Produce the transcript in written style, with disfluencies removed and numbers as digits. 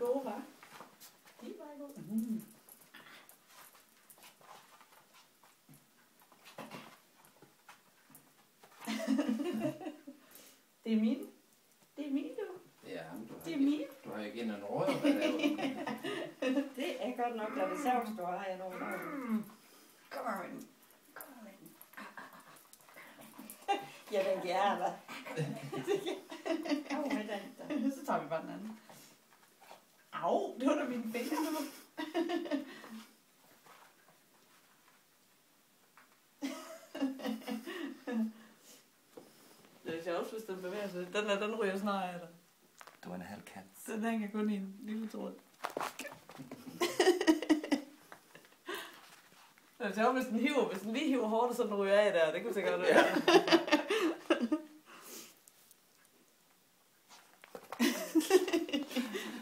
gode, hva'? De var gode. Mm. Det er mine. Det er mine, du. Ja, men Det er mine. du har ikke en råd, hvad det er. Det er godt nok, at det savs, du har nogle år. Kom her med den. Kom her med den. Ja, den gerne. Au med den der. Så tager vi bare den anden. Au, det var da mine fingre nu. Det er sjovt, hvis den bevæger sig. Den ryger snart af dig. Du er en halv kat. Den hænger kun i en lille tråd. Det er sjovt, hvis den lige hiver hårdt, så den ryger af der. Det kunne sikkert være. Ja.